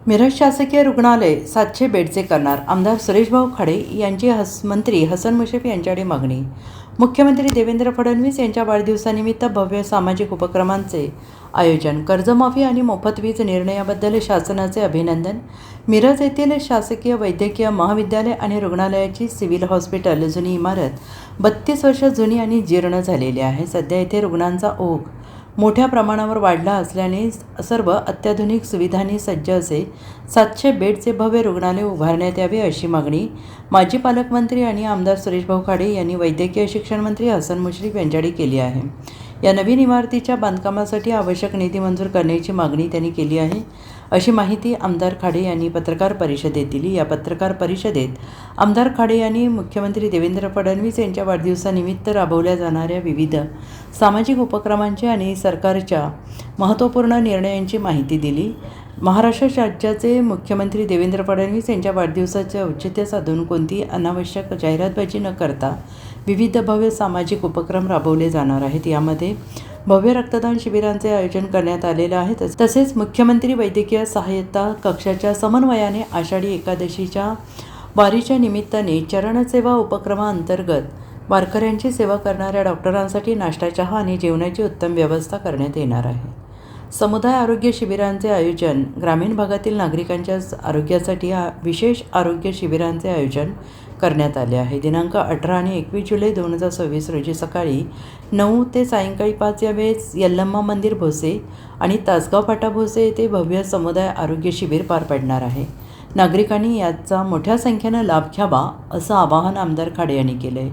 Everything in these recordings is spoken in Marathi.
मिरज शासकीय रुग्णालय 700 बेडचे करणार, आमदार सुरेशभाऊ खाडे यांची मंत्री हसन मुश्रीफ यांच्याकडे मागणी. मुख्यमंत्री देवेंद्र फडणवीस यांच्या वाढदिवसानिमित्त भव्य सामाजिक उपक्रमांचे आयोजन. कर्जमाफी आणि मोफत वीज निर्णयाबद्दल शासनाचे अभिनंदन. मिरज येथील शासकीय वैद्यकीय महाविद्यालय आणि रुग्णालयाची सिव्हिल हॉस्पिटल जुनी इमारत 32 वर्ष जुनी आणि जीर्ण झालेली आहे. सध्या येथे रुग्णांचा ओघ मोठ्या प्रमाणावर वाढला असल्याने सर्व अत्याधुनिक सुविधांनी सज्ज असे 700 बेडचे भव्य रुग्णालय उभारण्यात यावे अशी मागणी माजी पालकमंत्री आणि आमदार सुरेशभाऊ खाडे यांनी वैद्यकीय शिक्षण मंत्री हसन मुश्रीफ यांच्याकडे केली आहे. या नवीन इमारतीच्या बांधकामासाठी आवश्यक निधी मंजूर करण्याची मागणी त्यांनी केली आहे, अशी माहिती आमदार खाडे यांनी पत्रकार परिषदेत दिली. या पत्रकार परिषदेत आमदार खाडे यांनी मुख्यमंत्री देवेंद्र फडणवीस यांच्या वाढदिवसानिमित्त राबवल्या जाणाऱ्या विविध सामाजिक उपक्रमांची आणि सरकारच्या महत्त्वपूर्ण निर्णयांची माहिती दिली. महाराष्ट्र राज्याचे मुख्यमंत्री देवेंद्र फडणवीस यांच्या वाढदिवसाचे औचित्य साधून कोणतीही अनावश्यक जाहिरातबाजी न करता विविध भव्य सामाजिक उपक्रम राबवले जाणार आहेत. यामध्ये भव्य रक्तदान शिबिरांचे आयोजन करण्यात आलेले आहे. तसेच मुख्यमंत्री वैद्यकीय सहाय्यता कक्षाच्या समन्वयाने आषाढी एकादशीच्या वारीच्या निमित्ताने चरणसेवा उपक्रमाअंतर्गत वारकऱ्यांची सेवा करणाऱ्या डॉक्टरांसाठी नाश्ता, चहा आणि जेवणाची उत्तम व्यवस्था करण्यात येणार आहे. समुदाय आरोग्य शिबिरांचे आयोजन. ग्रामीण भागातील नागरिकांच्या आरोग्यासाठी विशेष आरोग्य शिबिरांचे आयोजन करण्यात आले आहे. दिनांक 18 आणि 21 जुलै 2026 रोजी सकाळी 9 ते सायंकाळी 5 या वेळेस यल्लम्मा मंदिर भोसे आणि तासगाव फाटा भोसे येथे भव्य समुदाय आरोग्य शिबिर पार पडणार आहे. नागरिकांनी याचा मोठ्या संख्येनं लाभ घ्यावा असं आवाहन आमदार खाडे यांनी केलं आहे.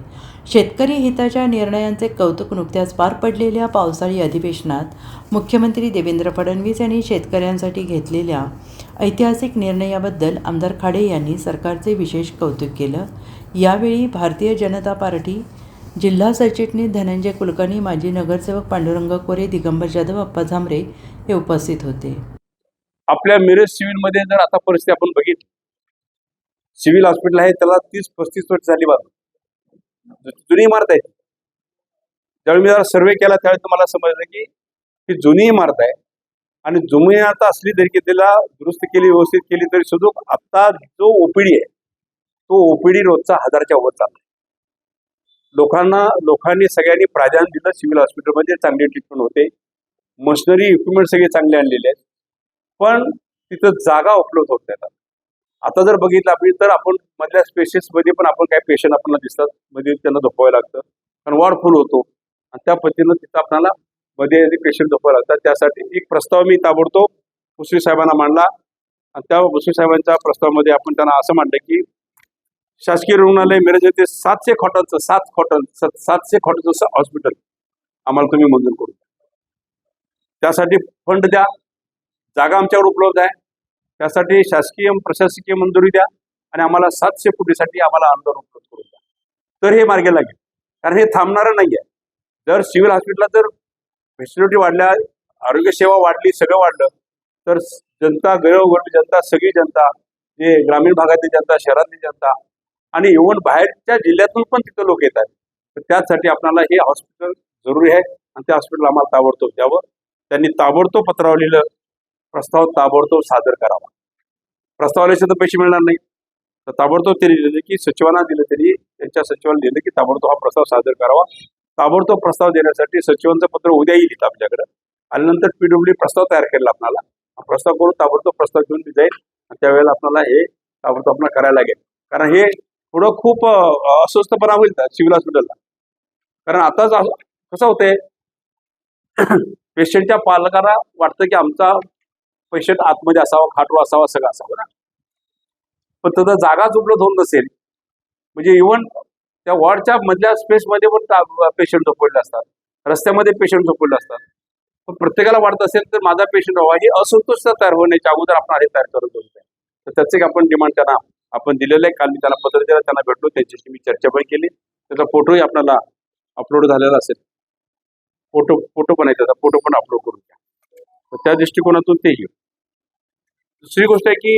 शेतकरी हिताच्या निर्णयांचे कौतुक. नुकत्याच पार पडलेल्या पावसाळी अधिवेशनात मुख्यमंत्री देवेंद्र फडणवीस यांनी शेतकऱ्यांसाठी घेतलेल्या ऐतिहासिक निर्णयाबद्दल आमदार खाडे यांनी सरकारचे विशेष कौतुक केलं. यावेळी भारतीय जनता पार्टी जिल्हा सरचिटणीस धनंजय कुलकर्णी, माजी नगरसेवक पांडुरंग कोरे, दिगंबर जाधव, अप्पा झांबरे हे उपस्थित होते. आपल्या मिरज सिव्हिलमध्ये जर आता परिस्थिती आपण बघितली, सिव्हिल हॉस्पिटल आहे त्याला 30-35 वर्ष झाली बाजू जुनी इमारत आहे. त्यावेळी मी जरा सर्वे केला त्यावेळी तुम्हाला समजलं की ही जुनी इमारत आहे आणि जुनी आता असली तरी त्याला दुरुस्त केली, व्यवस्थित केली तरी सुद्धा आता जो ओपीडी आहे तो ओपीडी रोजचा 1000च्या वर चालला. लोकांनी सगळ्यांनी प्राधान्य दिलं. सिव्हिल हॉस्पिटलमध्ये चांगली ट्रीटमेंट होते, मशिनरी इक्विपमेंट सगळे चांगले आणलेले आहेत, पण तिथं जागा उपलब्ध होत नाही. आता जर बघितलं आपण तर आपण मधल्या स्पेशेसमध्ये पण आपण काही पेशंट आपल्याला दिसतात, मध्ये त्यांना झोपवायला लागतं कारण वॉर्ड फुल होतो आणि त्या पद्धतीनं तिथं आपल्याला मध्ये पेशंट झोपवायला लागतात. त्यासाठी एक प्रस्ताव मी ताबडतोब मुश्रीफ साहेबांना मांडला आणि त्या मुश्रीफ साहेबांच्या प्रस्तावामध्ये आपण त्यांना असं मांडलं की शासकीय रुग्णालय मिरज येथे 700 खोटांचं हॉस्पिटल आम्हाला तुम्ही मंजूर करू द्या. त्यासाठी फंड द्या, जागा आमच्याकडे उपलब्ध आहे, त्यासाठी शासकीय प्रशासकीय मंजुरी द्या आणि आम्हाला 700 कोटीसाठी आम्हाला अनुदान उपलब्ध करून द्या. तर हे मार्गी लागेल, कारण हे थांबणारं नाही आहे. जर सिव्हिल हॉस्पिटलला जर फॅसिलिटी वाढल्या, आरोग्य सेवा वाढली, सगळं वाढलं तर जनता, गैरवर्गीय जनता, सगळी जनता, जे ग्रामीण भागातली जनता, शहरातली जनता आणि इव्हन बाहेरच्या जिल्ह्यातून पण तिथं लोक येतात. तर त्यासाठी आपल्याला हे हॉस्पिटल जरुरी आहे आणि त्या हॉस्पिटल आम्हाला ताबडतोब द्यावं. त्यांनी ताबडतोब पत्रावर लिहिलं, प्रस्ताव ताबडतोब सादर करावा. प्रस्तावाला तर पैसे मिळणार नाही, तर ताबडतोब त्यांनी लिहिलं की सचिवांना दिलं, त्यांनी त्यांच्या सचिवांना दिलं की ताबडतोब हा प्रस्ताव सादर करावा. ताबडतोब प्रस्ताव देण्यासाठी सचिवांचं पत्र उद्या येईल आपल्याकडे. आल्यानंतर PWD प्रस्ताव तयार केला आपल्याला. प्रस्ताव करून ताबडतोब प्रस्ताव घेऊन ती जाईल आणि त्यावेळेला आपल्याला हे ताबडतोब आपल्याला करायला लागेल. कारण हे थोडं खूप अस्वस्थपणा होईल सिव्हिल हॉस्पिटलला. कारण आताच कसं होतंय, पेशंटच्या पालकांना वाटतं की आमचा पेशंट आतमध्ये असावा, खाटवर असावा, सगळं असावं ना, पण त्याचा जागाच उपलब्ध होत नसेल. म्हणजे इव्हन त्या वॉर्डच्या मधल्या स्पेसमध्ये पण पेशंट झोपवले असतात, रस्त्यामध्ये पेशंट झोपवले असतात. पण प्रत्येकाला वाटत असेल तर माझा पेशंट व्हावा, ही असंतोषता तयार होण्याच्या अगोदर आपण हे तयार करत होतो. तर त्याचे आपण डिमांड त्यांना आपण दिलेलं आहे. काल मी त्यांना पत्र दिलं, त्यांना भेटलो, त्यांच्याशी मी चर्चा पण केली. त्याचा फोटोही आपल्याला अपलोड झालेला असेल, फोटो पण आहे, त्याचा फोटो पण अपलोड करून द्या. तर त्या दृष्टिकोनातून तेही. दुसरी गोष्ट आहे की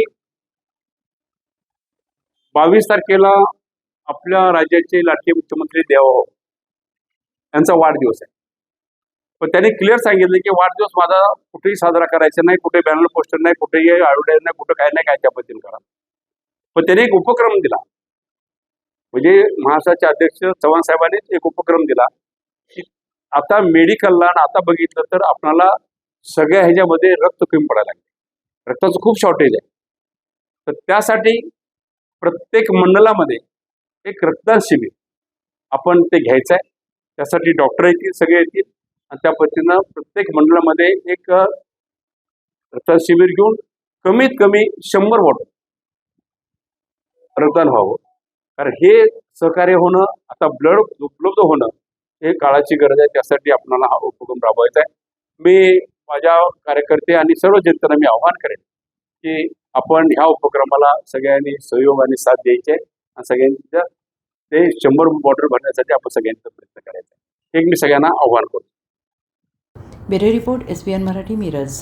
22 तारखेला आपल्या राज्याचे लाडके मुख्यमंत्री देवभाऊ यांचा वाढदिवस आहे. पण त्यांनी क्लिअर सांगितलं की वाढदिवस माझा कुठेही साजरा करायचा नाही, कुठे बॅनर पोस्टर नाही, कुठेही ॲडव्हर्टाईज नाही, कुठं काय नाही, काय त्या पद्धतीने करा. पण त्यांनी एक उपक्रम दिला, म्हणजे महाराष्ट्राचे अध्यक्ष चव्हाण साहेबांनी एक उपक्रम दिला की आता मेडिकलला आता बघितलं तर आपल्याला सगळ्या ह्याच्यामध्ये रक्त कमी पडायला लागले, रक्ताचं खूप शॉर्टेज आहे. तर त्यासाठी प्रत्येक मंडळामध्ये एक रक्तदान शिबिर आपण ते घ्यायचं आहे. त्यासाठी डॉक्टर येतील, सगळे येतील आणि त्या पद्धतीनं प्रत्येक मंडळामध्ये एक रक्तदान शिबिर घेऊन कमीत कमी 100 बॉटल रक्तदान व्हावं. कारण हे सहकार्य होणं, आता ब्लड उपलब्ध होणं हे काळाची गरज आहे. त्यासाठी आपल्याला हा उपक्रम राबवायचा आहे. मी माझ्या कार्यकर्ते आणि सर्व जनतेला मी आवाहन करेन की आपण ह्या उपक्रमाला सगळ्यांनी सहयोग आणि साथ द्यायचे आहे आणि सगळ्यांच्या ते 100 बॉटल भरण्यासाठी आपण सगळ्यांचा प्रयत्न करायचा आहे. एक मी सगळ्यांना आव्हान करतो. Bureau report SBN Marathi, Miraj.